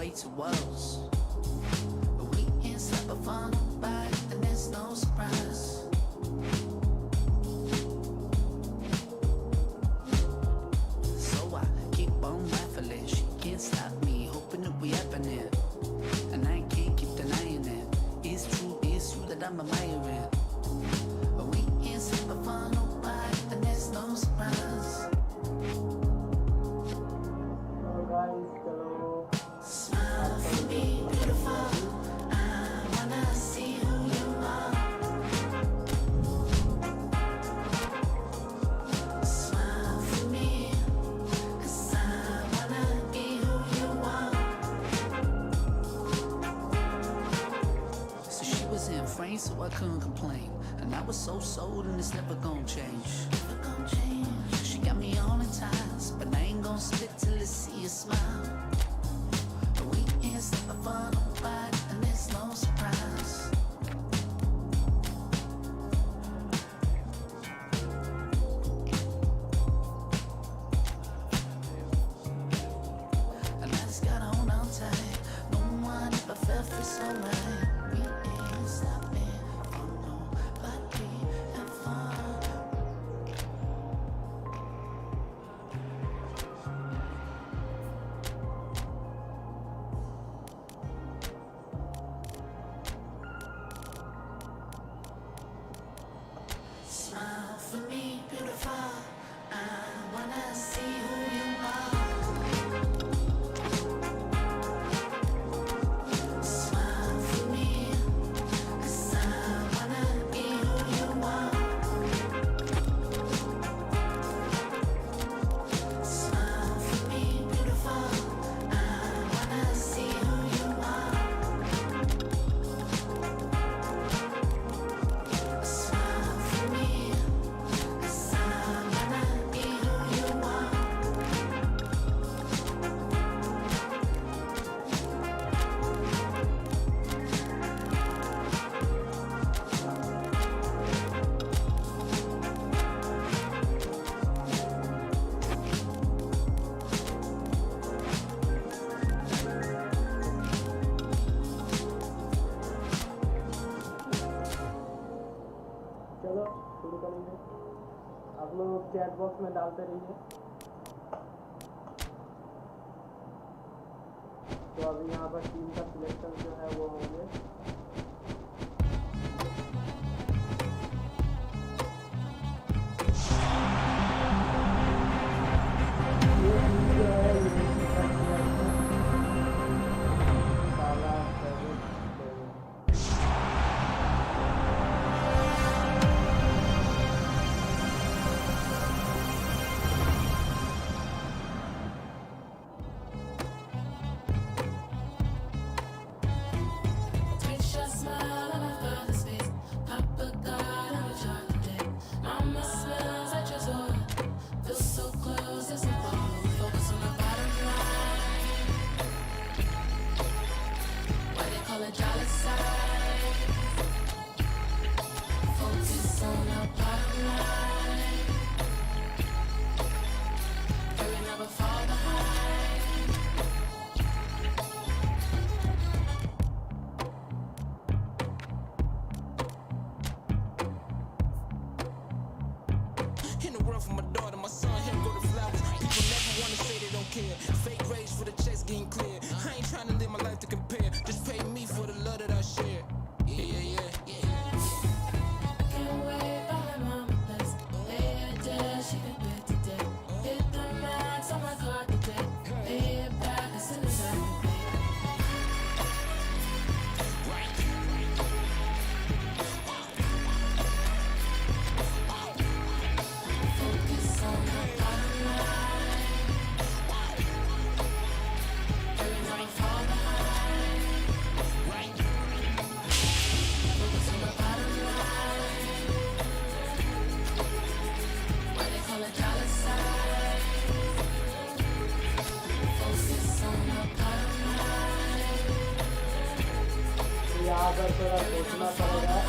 way to worlds. We can't stop a fun nobody, and there's no surprise. So I keep on raffling, she can't stop me, hoping that we happening. And I can't keep denying it. It's true that I'm admiring. We can't stop a fun nobody, and there's no surprise. Hello guys, hello. Smile for me, beautiful. I wanna see who you are. Smile for me, 'cause I wanna be who you are. So she was in frame, so I couldn't complain. And I was so sold, and it's never gonna change. Never gonna change. She got me all in ties, but I ain't gonna split till I see you smile. We can't stop a fun nobody, and there's no surprise. And I just gotta hold on tight. No one ever felt this so right. We ain't stopping for nobody and fun. Smile for me, beautiful. I wanna see who you are. Smile for me, 'cause I wanna be who you are. Smile for me, beautiful. I wanna see who you are. Smile for me, 'cause I wanna be who you are. चलो शुरू करेंगे। आप लोग chat box में डालते रहिए। तो अभी यहाँ पर टीम का सिलेक्शन जो है वो होंगे। ये टीम जो है ये टीम का सिलेक्शन साला seven Twitch your smile on my father's face. Papa God on a chocolate. Mama smells like your soul. Feel so close, it's a fall. Focus on the bottom line. Why they call it dollar sign? Focus on the bottom line. Hurry, never fall behind. In the world for my daughter, my son, him go to flowers. People never wanna say they don't care. Fake rage for the checks getting clear. I ain't trying to live my life to compare. Just pay me for the love that I share. Yeah. Can't wait for my mama blessed. Lay her dead, she can bet today. Hit the max on my card today. Pay it back as soon as I can pay. Focus on the bottom line. Hurry, never fall behind. Focus on the bottom line. Why they call it dollar sign? Focus on the bottom line. यहाँ पर थोड़ा सोचना पड़ेगा।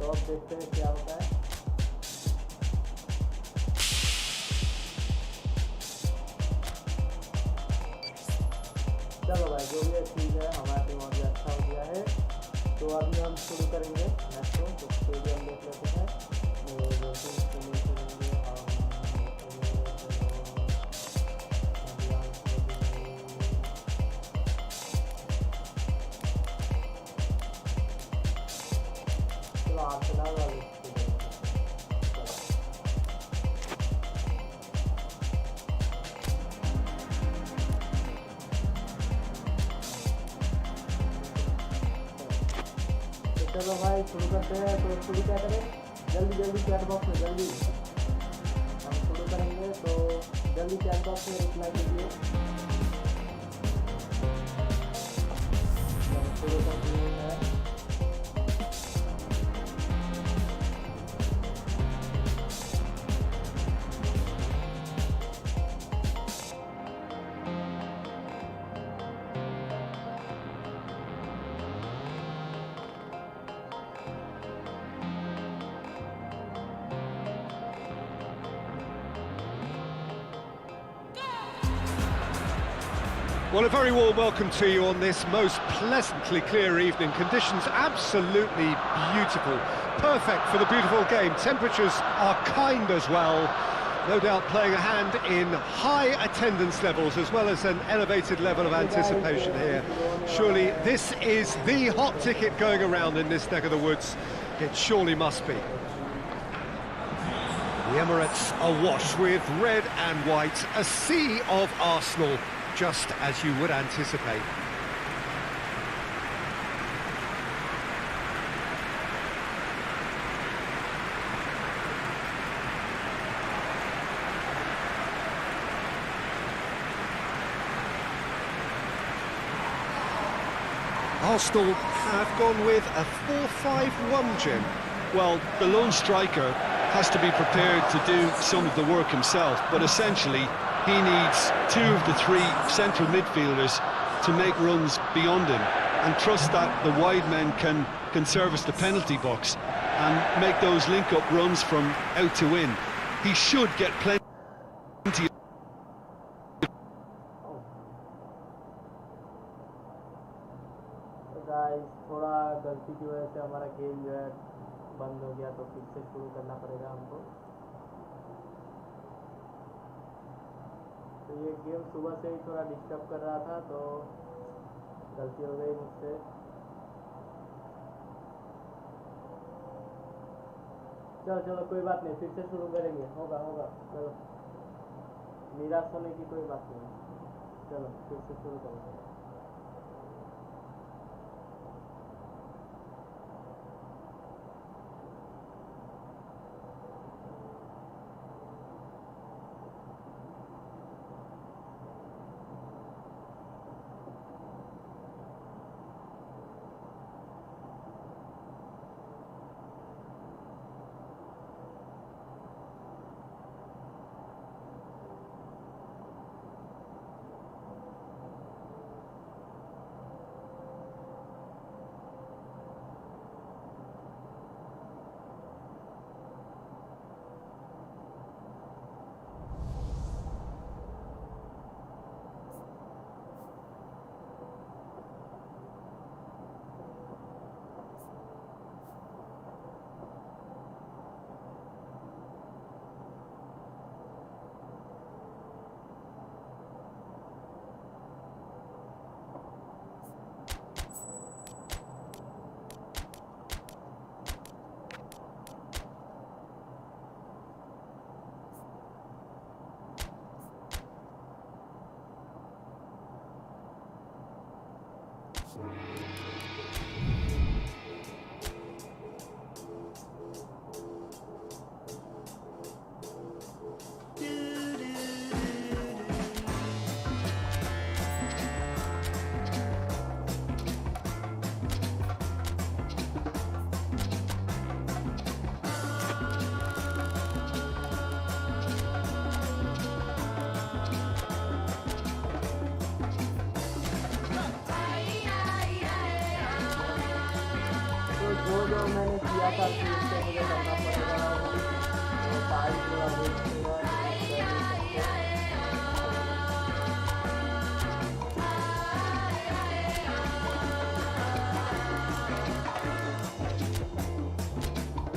तो अब देखते हैं क्या होता है। चलो भाई, जो भी चीज़ है हमारा टीम अभी अच्छा हो गया है। तो अभी हम शुरू करेंगे मैच को। तो स्टेडियम देख लेते हैं। चलो आर्सेनल वाले चलो भाई शुरू करते हैं। तो शुरू क्या करें, जल्दी जल्दी चैट बॉक्स में जल्दी हम शुरू करेंगे। तो जल्दी चैट बॉक्स में रिप्लाई कीजिए। शुरू करते हैं। Well, a very warm welcome to you on this most pleasantly clear evening. Conditions absolutely beautiful. Perfect for the beautiful game. Temperatures are kind as well. No doubt playing a hand in high attendance levels as well as an elevated level of anticipation here. Surely this is the hot ticket going around in this neck of the woods. It surely must be. The Emirates awash with red and white. A sea of Arsenal, just as you would anticipate. Arsenal have gone with a 4-5-1, Jim. Well, the lone striker has to be prepared to do some of the work himself, but essentially he needs two of the three central midfielders to make runs beyond him and trust that the wide men can service the penalty box and make those link-up runs from out to in. He should get plenty. Guys थोड़ा गलती की वजह से हमारा game जो है बंद हो गया, तो फिर से शुरू करना पड़ेगा हमको। तो ये गेम सुबह से ही थोड़ा डिस्टर्ब कर रहा था, तो गलती हो गई मुझसे। चलो चलो कोई बात नहीं, फिर से शुरू करेंगे। होगा होगा, चलो निराश होने की कोई बात नहीं। चलो फिर से शुरू करेंगे। जो मैंने किया था फिर से मुझे करना पड़ेगा और टाइम थोड़ा वेस्ट हुआ मैं देख से तैयार करता हूँ यहाँ पर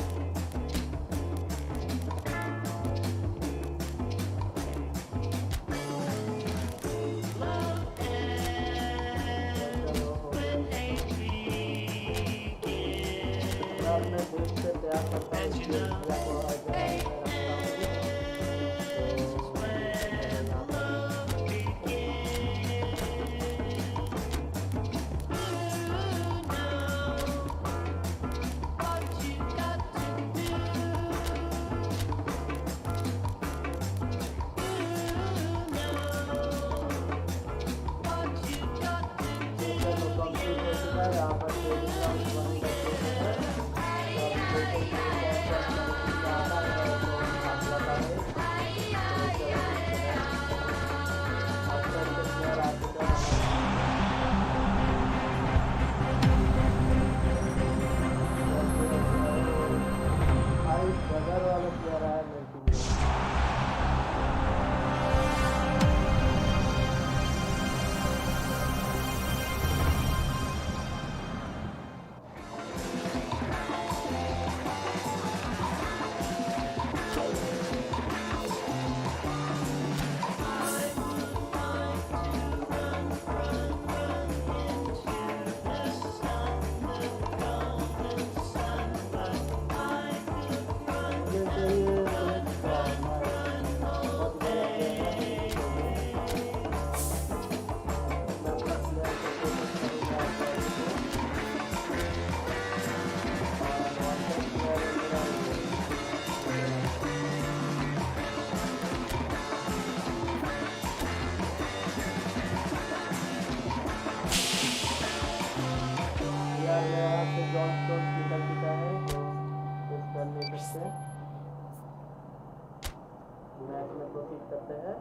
मैच में प्रोसीड करते हैं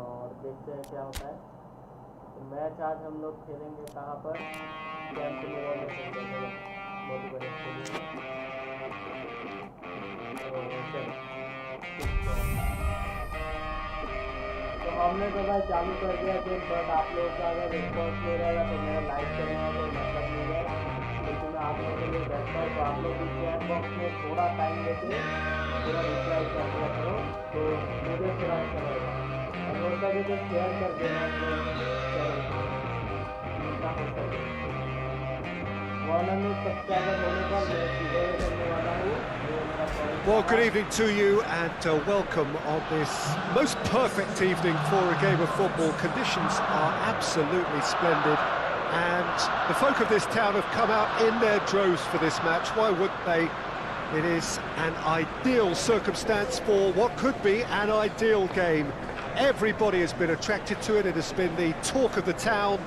और देखते हैं क्या होता है। तो मैच आज हम लोग खेलेंगे कहाँ पर, बहुत ही बड़े तो हमने तो भाई चालू कर दिया गेम, बट आप लोगों का अगर रिस्पॉन्स ले रहेगा तो मेरा लाइक करेगा तो मतलब नहीं है, लेकिन मैं आप लोगों के लिए बैठता हूँ। तो आप लोग भी चैट बॉक्स में थोड़ा टाइम लेके पूरा रिप्लाई कर दिया करो तो मुझे थोड़ा अच्छा रहेगा। और हो सके तो शेयर कर देना अपने चैनल को, जितना हो सके। वार्नर सब्सक्राइबर होने पर मैं वीडियो करने वाला हूँ। Well, good evening to you and welcome on this most perfect evening for a game of football. Conditions are absolutely splendid and the folk of this town have come out in their droves for this match. Why wouldn't they? It is an ideal circumstance for what could be an ideal game. Everybody has been attracted to it. It has been the talk of the town,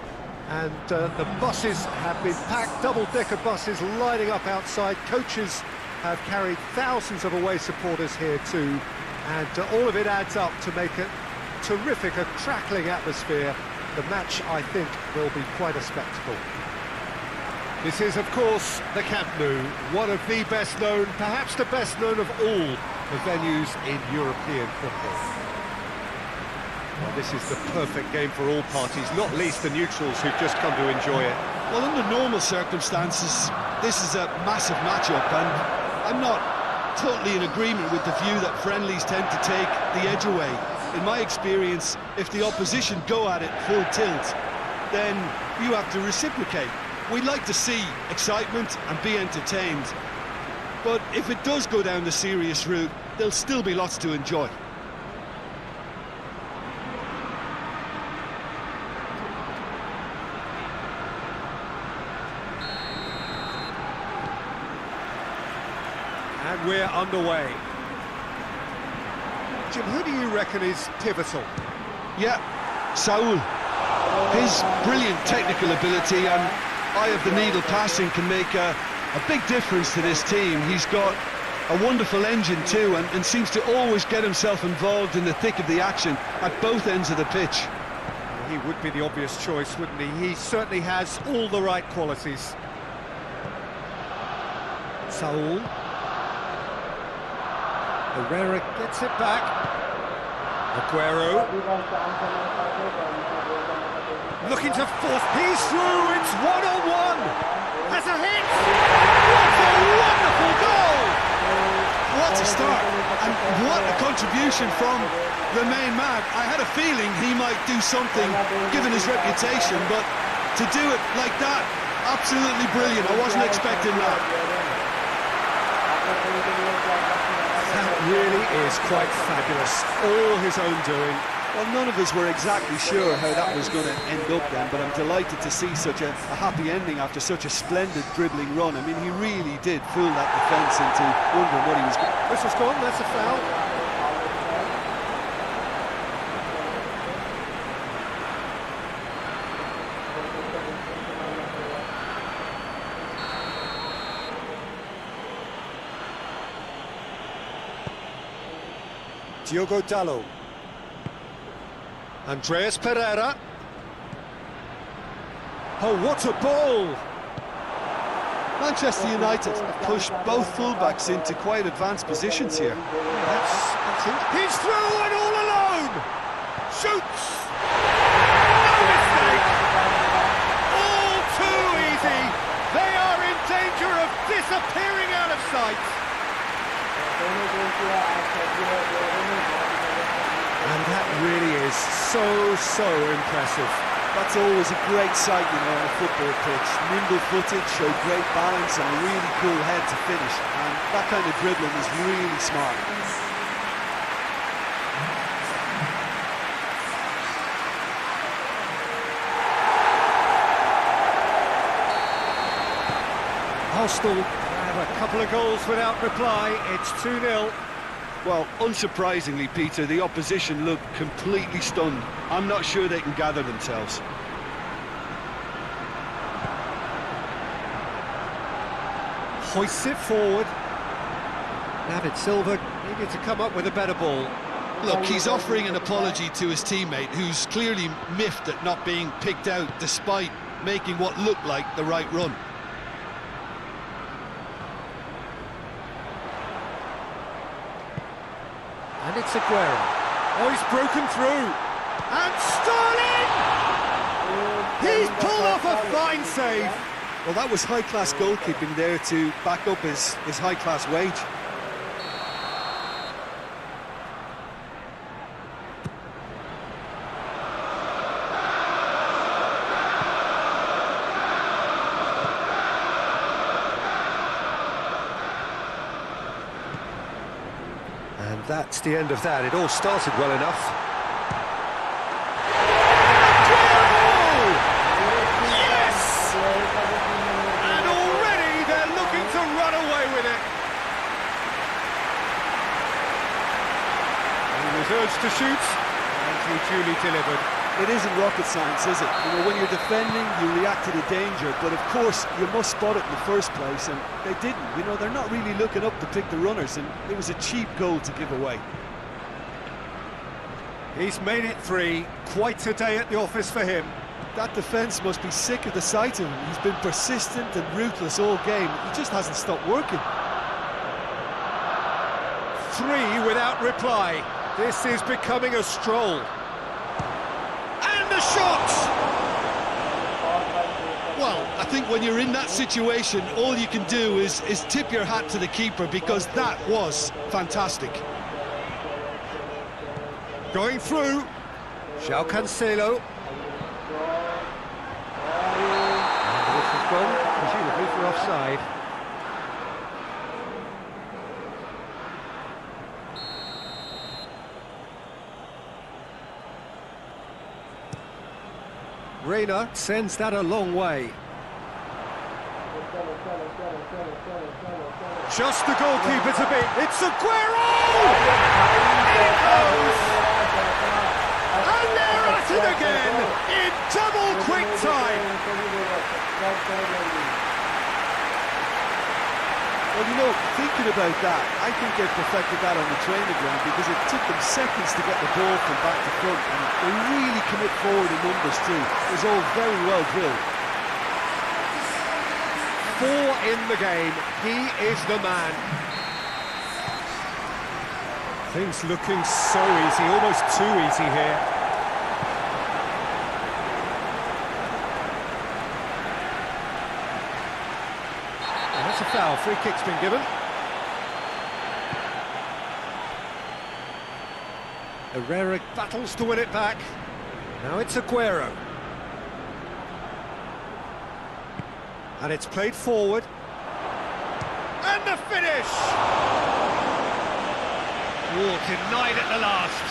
and the buses have been packed, double-decker buses lining up outside. Coaches have carried thousands of away supporters here too, and all of it adds up to make a terrific, a crackling atmosphere. The match, I think, will be quite a spectacle. This is, of course, the Camp Nou, one of the best known, perhaps the best known of all the venues in European football. Well, this is the perfect game for all parties, not least the neutrals who've just come to enjoy it. Well, under normal circumstances, this is a massive match-up, and I'm not totally in agreement with the view that friendlies tend to take the edge away. In my experience, if the opposition go at it full tilt, then you have to reciprocate. We'd like to see excitement and be entertained, but if it does go down the serious route, there'll still be lots to enjoy. And we're underway. Jim, who do you reckon is pivotal? Yeah, Saul. His brilliant technical ability and eye-of-the-needle passing can make a big difference to this team. He's got a wonderful engine too, and seems to always get himself involved in the thick of the action at both ends of the pitch. He would be the obvious choice, wouldn't he? He certainly has all the right qualities. Saul. Herrera gets it back. Aguero अभी बस काम करने का है तो मैं गोल करने का कोशिश looking to force. He's through. It's 1-on-1. Has a hit. What a wonderful goal! What a start, and what a contribution from the main man. I had a feeling he might do something, given his reputation, but to do it like that, absolutely brilliant. I wasn't expecting that. That really is quite fabulous. All his own doing. Well, none of us were exactly sure how that was going to end up then, but I'm delighted to see such a happy ending after such a splendid dribbling run. I mean, he really did fool that defence into wondering what he was going to... Whistle's gone, that's a foul. Diogo Dalot. Andreas Pereira. Oh, what a ball! Manchester United have pushed both fullbacks into quite advanced positions here. That's it. He's through and all alone! Shoots! No mistake! All too easy! They are in danger of disappearing out of sight! दोनों गोल किया आज सब्जी है दोनों बहुत And that really is so impressive. That's always a great sight, you know, on a football pitch. Nimble-footed, showed great balance and a really cool head to finish. And that kind of dribbling is really smart. Arsenal have a couple of goals without reply. It's 2-0. Well, unsurprisingly, Peter, the opposition look completely stunned. I'm not sure they can gather themselves. Hoists it forward. David Silva needed to come up with a better ball. Look, he's offering an apology to his teammate, who's clearly miffed at not being picked out despite making what looked like the right run. And it's Aguero. Oh, he's broken through. And Sterling! He's pulled off a fine save. Well, that was high-class goalkeeping there to back up his high-class wage. And that's the end of that. It all started well enough. Yes! And already they're looking to run away with it. He was urged to shoot, and he duly delivered. It isn't rocket science, is it? You know, when you're defending, you react to the danger, but of course you must spot it in the first place, and they didn't. You know, they're not really looking up to pick the runners, and it was a cheap goal to give away. He's made it 3. Quite a day at the office for him. That defence must be sick of the sight of him. He's been persistent and ruthless all game. He just hasn't stopped working. 3 without reply. This is becoming a stroll. And the shot! Well, I think when you're in that situation, all you can do is tip your hat to the keeper, because that was fantastic. Going through. João Cancelo. And this has gone, presumably for offside. Reina sends that a long way. Just the goalkeeper to beat. It's Aguero! In it goes! And they're at it again in double quick time. Well, you know, thinking about that, I think they perfected that on the training ground, because it took them seconds to get the ball from back to front, and they really commit forward in numbers too. It was all very well drilled. 4 in the game. He is the man. Things looking so easy, almost too easy here. And that's a foul. Free kick's been given. Herrera battles to win it back. Now it's Aguero. And it's played forward. And the finish! Oh, denied at the last.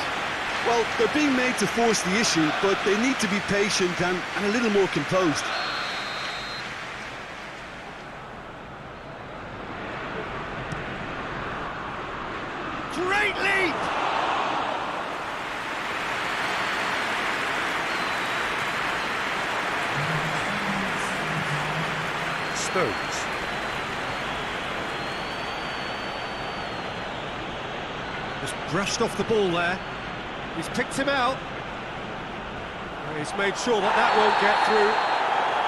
Well, they're being made to force the issue, but they need to be patient and a little more composed. Great leap! Stones. Just brushed off the ball there. He's picked him out. And he's made sure that that won't get through.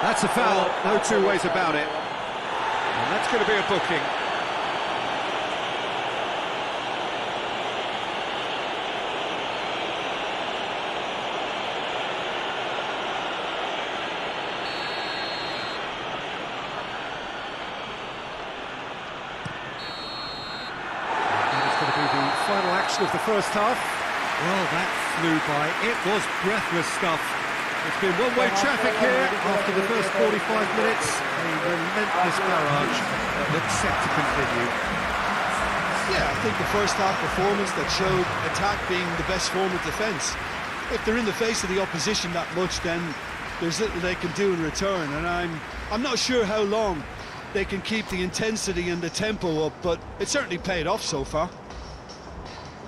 That's a foul, no two ways about it. And that's going to be a booking. Final action of the first half. Well, that flew by. It was breathless stuff. It's been one-way traffic here after the first 45 minutes. A relentless barrage that looks set to continue. Yeah, I think the first half performance that showed attack being the best form of defence. If they're in the face of the opposition that much, then there's little they can do in return, and I'm not sure how long they can keep the intensity and the tempo up, but it certainly paid off so far.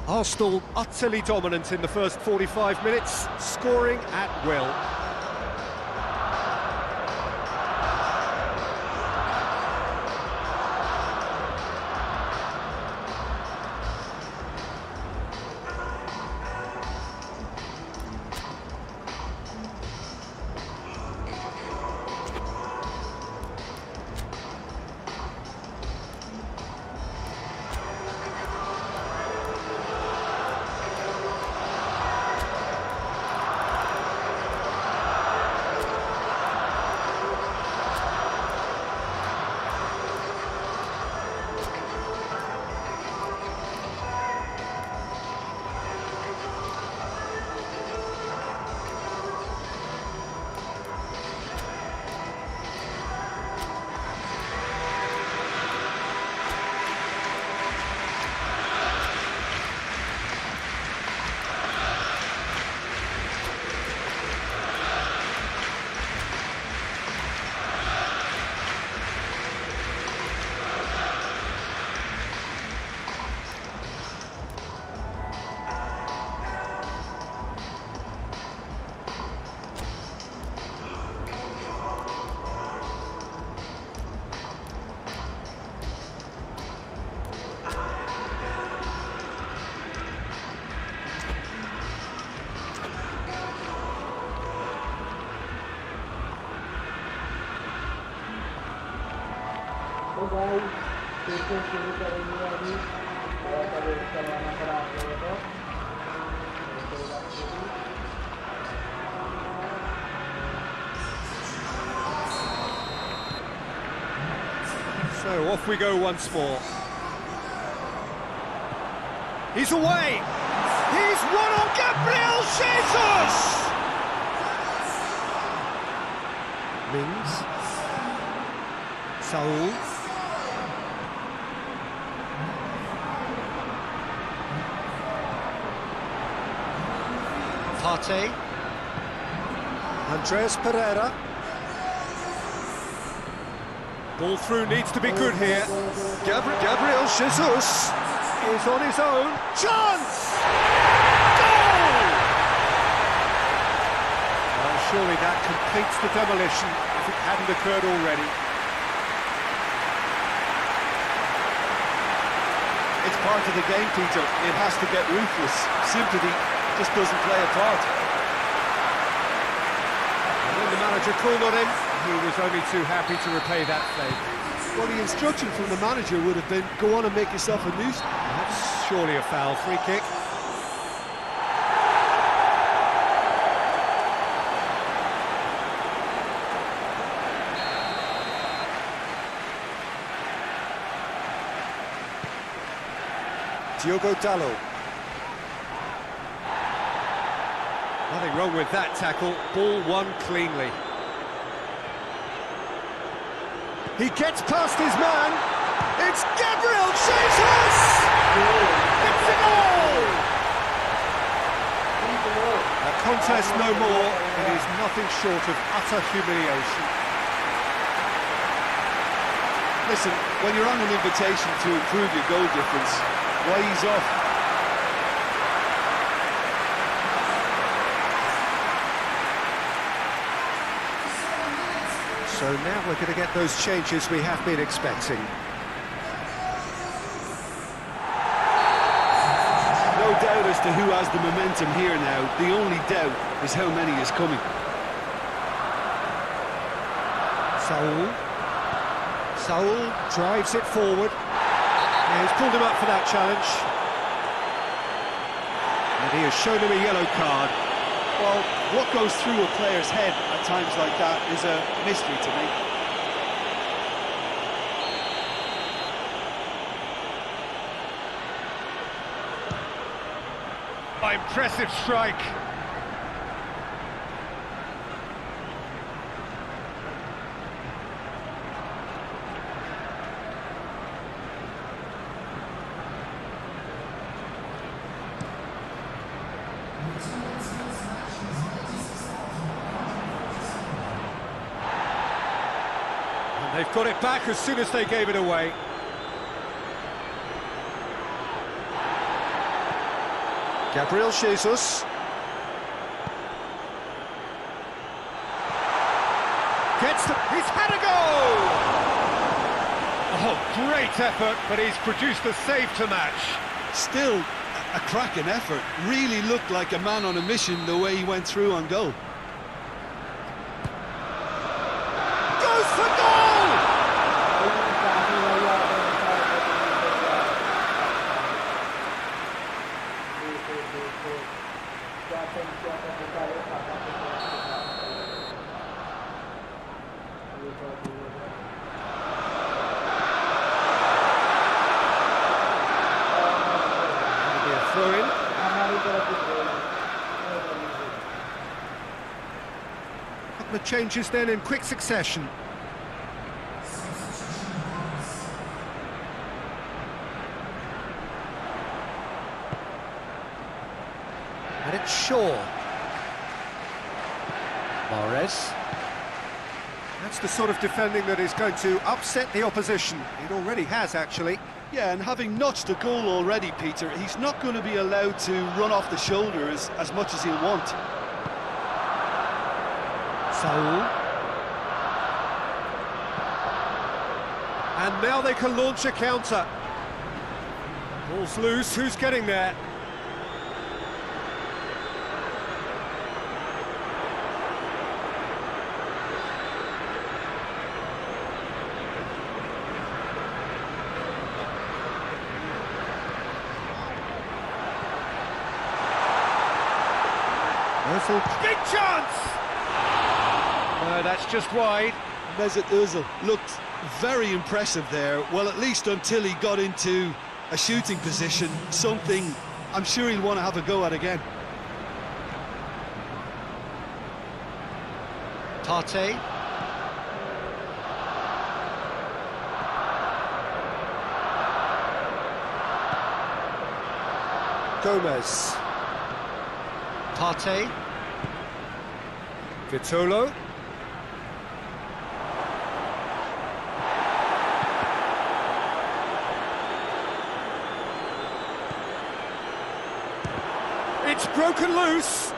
Arsenal utterly dominant in the first 45 minutes, scoring at will. तो guys फिर से शुरू करेंगे अभी थोड़ा सा wait करवाना पड़ा आप लोगों को So off we go once more. He's away! He's won on Gabriel Jesus! Mings. Saul. Partey. Andreas Pereira. Ball through needs to be good here. Gabriel Jesus is on his own. Chance! Goal! Well, surely that completes the demolition if it hadn't occurred already. It's part of the game, Peter. It has to get ruthless. Sympathy just doesn't play a part. And when the manager called on him, he was only too happy to repay that favour. Well, the instruction from the manager would have been, go on and make yourself a nuisance. That's surely a foul. Free kick. Diogo Dalot. Nothing wrong with that tackle. Ball won cleanly. He gets past his man. It's Gabriel Jesus! It's a goal! A contest no more. It is nothing short of utter humiliation. Listen, when you're on an invitation to improve your goal difference, why ease off? So now we're going to get those changes we have been expecting. No doubt as to who has the momentum here now. The only doubt is how many is coming. Saul drives it forward. Yeah, he's pulled him up for that challenge. And he has shown him a yellow card. Well, what goes through a player's head at times like that is a mystery to me. Impressive strike. And they've got it back as soon as they gave it away. Gabriel Jesus. He's had a goal! Oh, great effort, but he's produced a save to match. Still, a cracking effort. Really looked like a man on a mission the way he went through on goal. Goes for goal! Throw-in. Couple of changes then in quick succession. And it's Shaw. Mahrez. That's the sort of defending that is going to upset the opposition. It already has, actually. Yeah, and having notched a goal already, Peter, he's not going to be allowed to run off the shoulder as much as he'll want. Saul. And now they can launch a counter. Ball's loose, who's getting there? Big chance! That's just wide. Mesut Ozil looked very impressive there. Well, at least until he got into a shooting position, something I'm sure he'll want to have a go at again. Tate. Gomez. Tate. Vitolo. It's broken loose.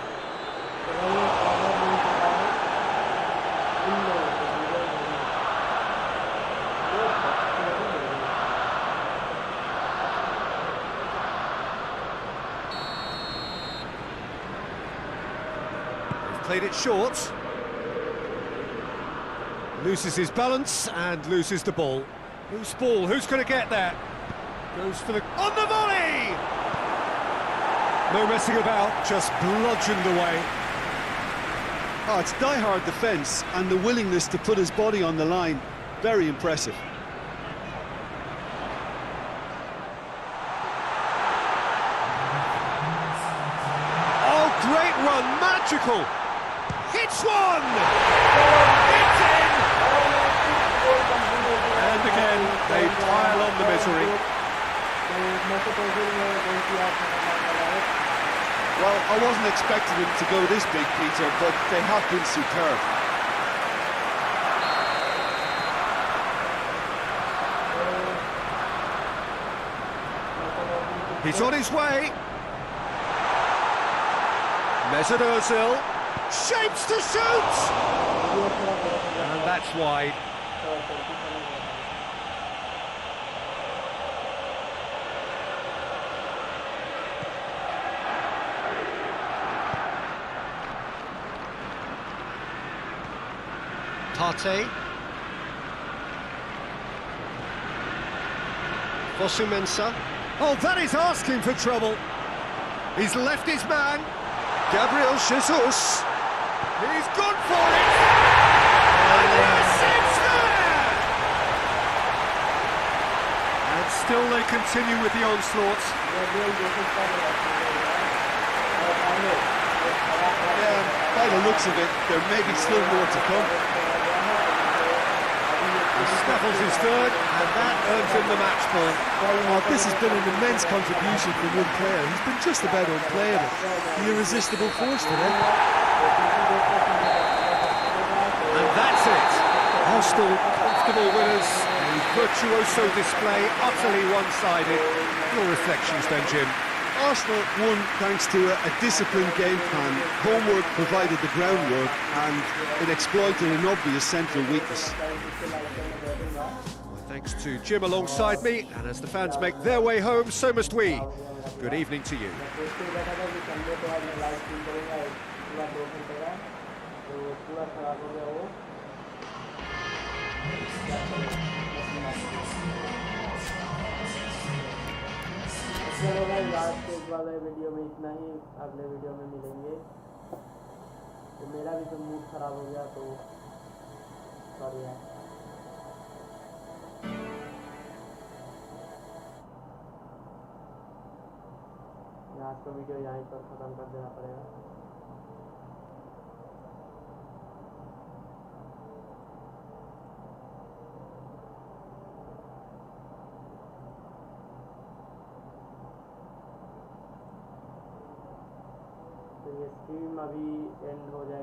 Played it short. Loses his balance and loses the ball. Who's ball? Who's going to get there? Goes for the... on the volley! No messing about, just bludgeoned away. Oh, it's die-hard defence and the willingness to put his body on the line. Very impressive. Oh, great run, magical! Hits one! It's in! And again, they pile on the misery. Well, I wasn't expecting him to go this big, Peter, but they have been superb. He's on his way. Mesut Ozil shapes to shoot! And that's wide. Partey. Fosu Mensah. Oh, that is asking for trouble. He's left his man. Gabriel Jesus. He's gone for it. And yes, it's there! And still they continue with the onslaught. Yeah, by the looks of it, there may be still more to come. He snaffles his third, and that earns him the match ball. Oh, this has been an immense contribution from one player. He's been just about unplayable. The irresistible force today. And that's it. Arsenal, comfortable winners. A virtuoso display, utterly one-sided. Your reflections then, Jim? Arsenal won thanks to a disciplined game plan. Homework provided the groundwork and it exploited an obvious central weakness. Thanks to Jim alongside me, and as the fans make their way home, so must we. Good evening to you. चलो भाई आज के इस वाले video में इतना ही अगले video में मिलेंगे तो मेरा भी तो मूड खराब हो गया तो सॉरी यार आज का वीडियो यहीं पर ख़त्म कर देना पड़ेगा तो ये स्ट्रीम अभी एंड हो जाएगा